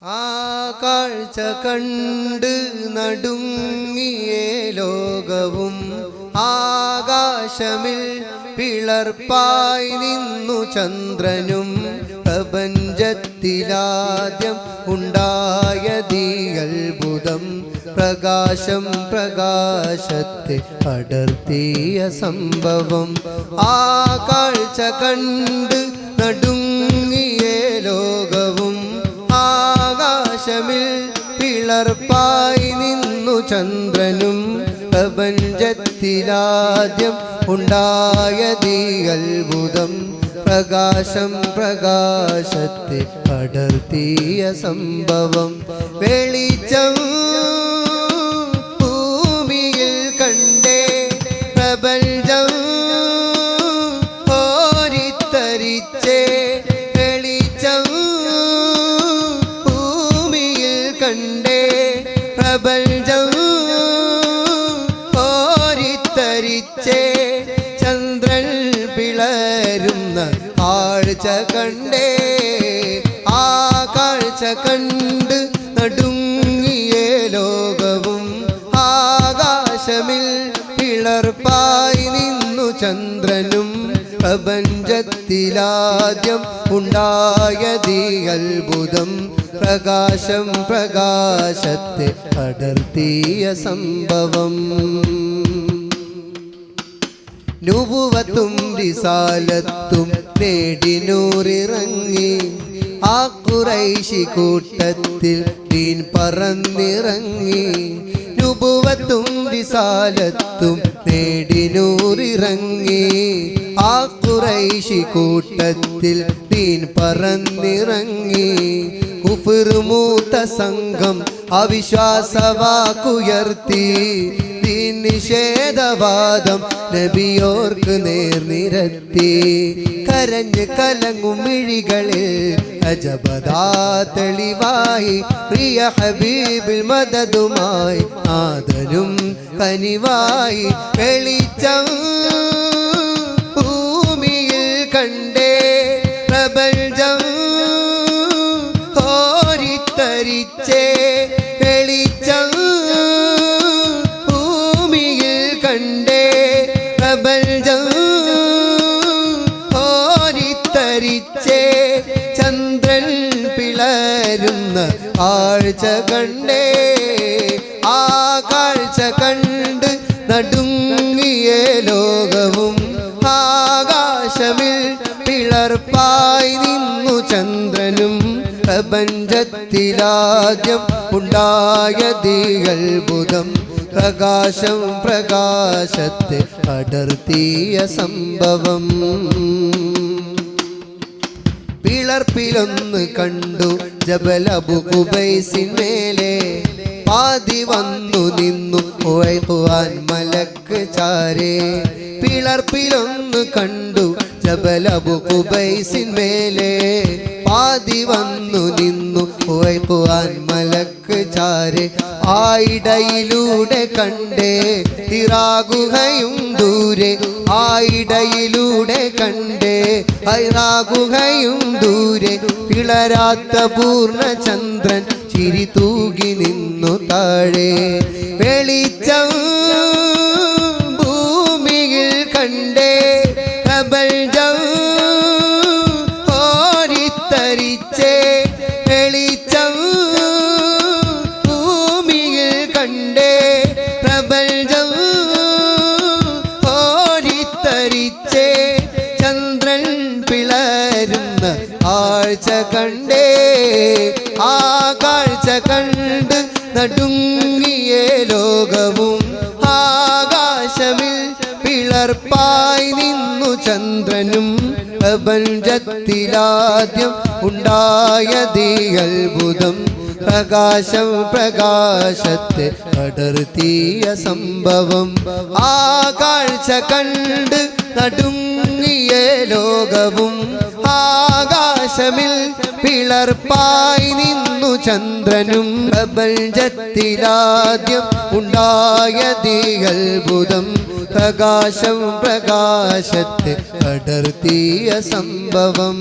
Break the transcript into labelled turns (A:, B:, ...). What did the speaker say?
A: ആ കാഴ്ച കണ്ട് നടുങ്ങിയേ ലോകവും ആകാശമിൽ പിളർപ്പായി നിന്നു ചന്ദ്രനും പ്രപഞ്ചത്തിലാദ്യം ഉണ്ടായതീ അത്ഭുതം പ്രകാശം പ്രകാശത്തെ പടർത്തിയ സംഭവം ആ കാഴ്ച കണ്ട് നടുങ്ങിയേ ലോകവും ആകാശമിൽ പിളർപ്പായി നിന്നു ചന്ദ്രനും പ്രപഞ്ചത്തിലാദ്യം ഉണ്ടായതീ അത്ഭുതം പ്രകാശം പ്രകാശത്തെ പടർത്തിയ സംഭവം വെളിച്ചം ഭൂമിയിൽ കണ്ടേ പ്രപഞ്ചം ഓരിത്തരിച്ചേ വെളിച്ചം ഭൂമിയിൽ കണ്ടേ പ്രപഞ്ചം ഓരിത്തരിച്ചേ ചന്ദ്രൻ പിളരുന്ന കാഴ്ച കണ്ടേ ആ കാഴ്ച കണ്ട് നടുങ്ങിയേ ലോകവും ആകാശമിൽ പിളർപ്പായി നിന്നു ചന്ദ്രനും പ്രപഞ്ചത്തിലാദ്യം ഉണ്ടായതീ അത്ഭുതം പ്രകാശം പ്രകാശത്തെ പടർത്തിയ സംഭവം നുബുവത്തും റിസാലത്തും നേടി നൂറിറങ്ങി ആ ഖുറൈശി കൂട്ടത്തിൽ ദീൻ പറന്നിറങ്ങി നുബുവത്തും റിസാലത്തും നേടി നൂറിറങ്ങി ആ ഖുറൈശി കൂട്ടത്തിൽ ദീൻ പറന്നിറങ്ങി കുഫ്ർ മൂത്ത സംഘം അവിശ്വാസവാക്കുയർത്തി നിഷേധവാദം നബിയോർക്ക് നേർനിരത്തി കരഞ്ഞ് കലങ്ങും മിഴികളിൽ അജബദാ തെളിവായി പ്രിയ ഹബീബിൽ മദദുമായി ആദരും കനിവായി വെളിച്ചം ഭൂമിയിൽ കണ്ടേ പ്രപഞ്ചം കോരിത്തരിച്ചേ വെളിച്ചം കണ്ടേ പ്രപഞ്ചം ഓരിത്തരിച്ചേ ചന്ദ്രൻ പിളരുന്ന കാഴ്ച കണ്ടേ ആ കാഴ്ച കണ്ട് നടുങ്ങിയേ ലോകവും ആകാശമിൽ പിളർപ്പായി നിന്നു ചന്ദ്രനും പ്രപഞ്ചത്തിലാദ്യം ഉണ്ടായതീ അത്ഭുതം പ്രകാശം പ്രകാശത്തെ പടർത്തിയ സംഭവം പിളർപ്പിലൊന്ന് കണ്ടു ജബൽ അബു ഖുബൈസിന്മേലെ പാതി വന്നു നിന്നു ഉവൈഖുവാൻ മലക്ക് ചാരേ പിളർപ്പിലൊന്ന് കണ്ടു ജബൽ അബു ഖുബൈസിന്മേലെ പാതി വന്നു നിന്നു ഉവൈഖുവാൻ മലക്ക് ചാരേ ആയിടയിലൂടെ കണ്ടേ ഹിറാഗുഹയും ദൂരെ ആയിടയിലൂടെ കണ്ടേ ഹൈറാഗുഹയും ദൂരെ പിളരാത്ത പൂർണ്ണചന്ദ്രൻ ചിരി തൂകി നിന്നു താഴെ വെളിച്ചം ഭൂമിയിൽ കണ്ടേ പ്രപഞ്ചം ഓരിത്തരിച്ചേ വെളിച്ചം ഭൂമിയിൽ കണ്ടേ പ്രപഞ്ചം ഓരിത്തരിച്ചേ ചന്ദ്രൻ പിളരുന്ന കാഴ്ച കണ്ടേ ആ കാഴ്ച കണ്ട് നടുങ്ങിയേ ലോകവും ആകാശമിൽ പിളർപ്പായി നിന്നു ചന്ദ്രനും പ്രപഞ്ചത്തിലാദ്യം ഉണ്ടായതീ അത്ഭുതം പ്രകാശം പ്രകാശത്തെ പടർത്തിയ സംഭവം ആ കാഴ്ച കണ്ട് നടുങ്ങിയേ ലോകവും ആകാശമിൽ പിളർപ്പായി നിന്നു ചന്ദ്രനും പ്രപഞ്ചത്തിലാദ്യം ഉണ്ടായതീ അത്ഭുതം പ്രകാശം പ്രകാശത്തെ പടർത്തിയ സംഭവം